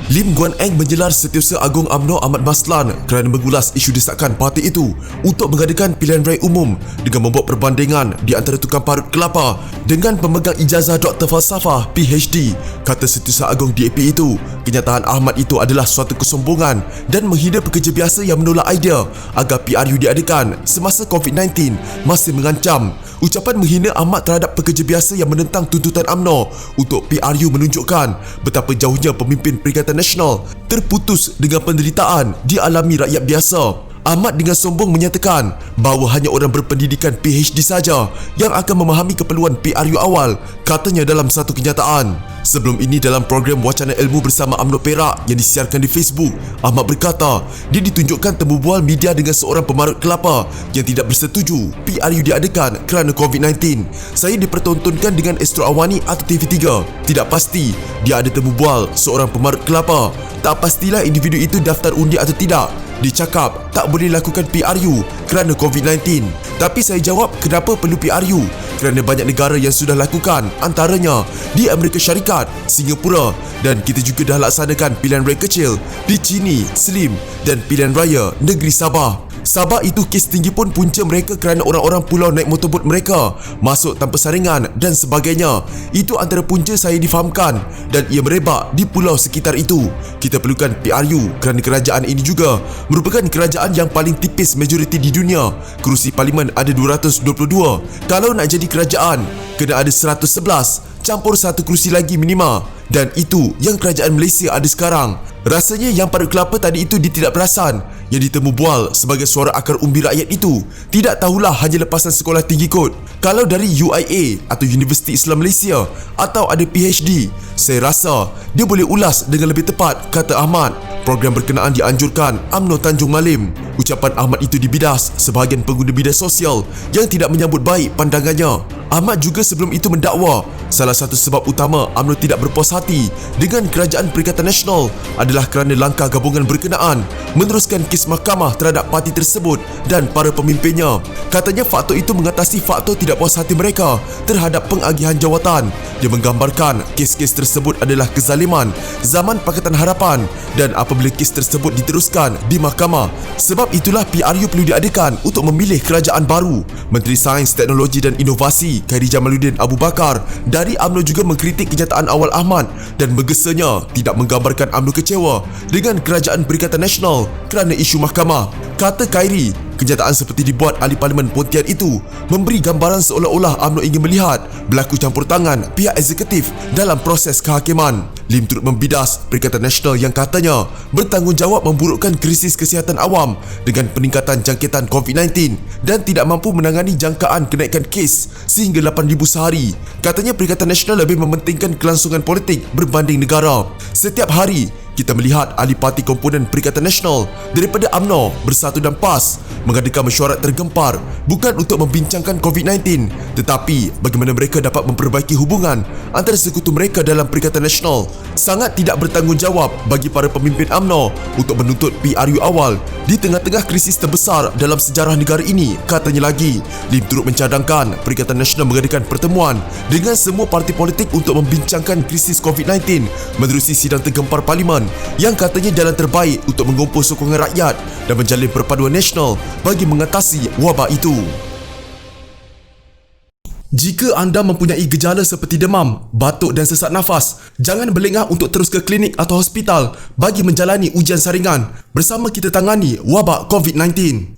Lim Guan Eng menjelar Setiausaha Agong UMNO Ahmad Maslan kerana mengulas isu desakan parti itu untuk mengadakan pilihan raya umum dengan membuat perbandingan di antara tukang parut kelapa dengan pemegang ijazah Dr. Falsafah PhD. Kata Setiausaha Agong DAP itu, kenyataan Ahmad itu adalah suatu kesombongan dan menghina pekerja biasa yang menolak idea agar PRU diadakan semasa COVID-19 masih mengancam. Ucapan menghina Ahmad terhadap pekerja biasa yang menentang tuntutan UMNO untuk PRU menunjukkan betapa jauhnya pemimpin Perikatan Nasional terputus dengan penderitaan dialami rakyat biasa. Ahmad dengan sombong menyatakan bahawa hanya orang berpendidikan PhD saja yang akan memahami keperluan PRU awal, katanya dalam satu kenyataan. Sebelum ini dalam program Wacana Ilmu bersama UMNO Perak yang disiarkan di Facebook, Ahmad berkata dia ditunjukkan temu bual media dengan seorang pemarut kelapa yang tidak bersetuju PRU diadakan kerana COVID-19. Saya dipertontonkan dengan Astro Awani atau TV3. Tidak pasti dia ada temu bual seorang pemarut kelapa. Tak pastilah individu itu daftar undi atau tidak. Dia cakap tak boleh lakukan PRU kerana COVID-19. Tapi saya jawab kenapa perlu PRU? Kerana banyak negara yang sudah lakukan, antaranya di Amerika Syarikat, Singapura, dan kita juga dah laksanakan pilihan raya kecil di Chini, Slim dan pilihan raya negeri Sabah. Sabah itu kes tinggi pun punca mereka kerana orang-orang pulau naik motorbot mereka masuk tanpa saringan dan sebagainya. Itu antara punca saya difahamkan dan ia merebak di pulau sekitar itu. Kita perlukan PRU kerana kerajaan ini juga merupakan kerajaan yang paling tipis majoriti di dunia. Kerusi parlimen ada 222. Kalau nak jadi kerajaan, kena ada 111 campur satu kerusi lagi minima. Dan itu yang kerajaan Malaysia ada sekarang. Rasanya yang parut kelapa tadi itu dia tidak perasan yang ditemu bual sebagai suara akar umbi rakyat itu tidak tahulah hanya lepasan sekolah tinggi kot. Kalau dari UIA atau Universiti Islam Malaysia atau ada PhD, saya rasa dia boleh ulas dengan lebih tepat, kata Ahmad. Program berkenaan dianjurkan UMNO Tanjung Malim. Ucapan Ahmad itu dibidas sebahagian pengguna media sosial yang tidak menyambut baik pandangannya. Ahmad juga sebelum itu mendakwa salah satu sebab utama UMNO tidak berpuas hati dengan Kerajaan Perikatan Nasional adalah kerana langkah gabungan berkenaan meneruskan kes mahkamah terhadap parti tersebut dan para pemimpinnya. Katanya faktor itu mengatasi faktor tidak puas hati mereka terhadap pengagihan jawatan. Dia menggambarkan kes-kes tersebut adalah kezaliman zaman Pakatan Harapan dan apabila kes tersebut diteruskan di mahkamah. Sebab itulah PRU perlu diadakan untuk memilih kerajaan baru. Menteri Sains, Teknologi dan Inovasi Khairi Jamaluddin Abu Bakar dari UMNO juga mengkritik kenyataan awal Ahmad dan bergesanya tidak menggambarkan UMNO kecewa dengan Kerajaan Perikatan Nasional kerana isu mahkamah. Kata Khairi, kenyataan seperti dibuat ahli Parlimen Pontian itu memberi gambaran seolah-olah UMNO ingin melihat berlaku campur tangan pihak eksekutif dalam proses kehakiman. Lim turut membidas Perikatan Nasional yang katanya bertanggungjawab memburukkan krisis kesihatan awam dengan peningkatan jangkitan COVID-19 dan tidak mampu menangani jangkaan kenaikan kes sehingga 8,000 sehari. Katanya Perikatan Nasional lebih mementingkan kelangsungan politik berbanding negara. Setiap hari kita melihat ahli parti komponen Perikatan Nasional daripada UMNO bersatu dan PAS mengadakan mesyuarat tergempar bukan untuk membincangkan COVID-19 tetapi bagaimana mereka dapat memperbaiki hubungan antara sekutu mereka dalam Perikatan Nasional. Sangat tidak bertanggungjawab bagi para pemimpin UMNO untuk menuntut PRU awal di tengah-tengah krisis terbesar dalam sejarah negara ini, katanya lagi. Lim turut mencadangkan Perikatan Nasional mengadakan pertemuan dengan semua parti politik untuk membincangkan krisis COVID-19 menerusi sidang tergempar Parlimen yang katanya jalan terbaik untuk mengumpul sokongan rakyat dan menjalin perpaduan nasional bagi mengatasi wabak itu. Jika anda mempunyai gejala seperti demam, batuk dan sesak nafas, jangan berlengah untuk terus ke klinik atau hospital bagi menjalani ujian saringan. Bersama kita tangani wabak COVID-19.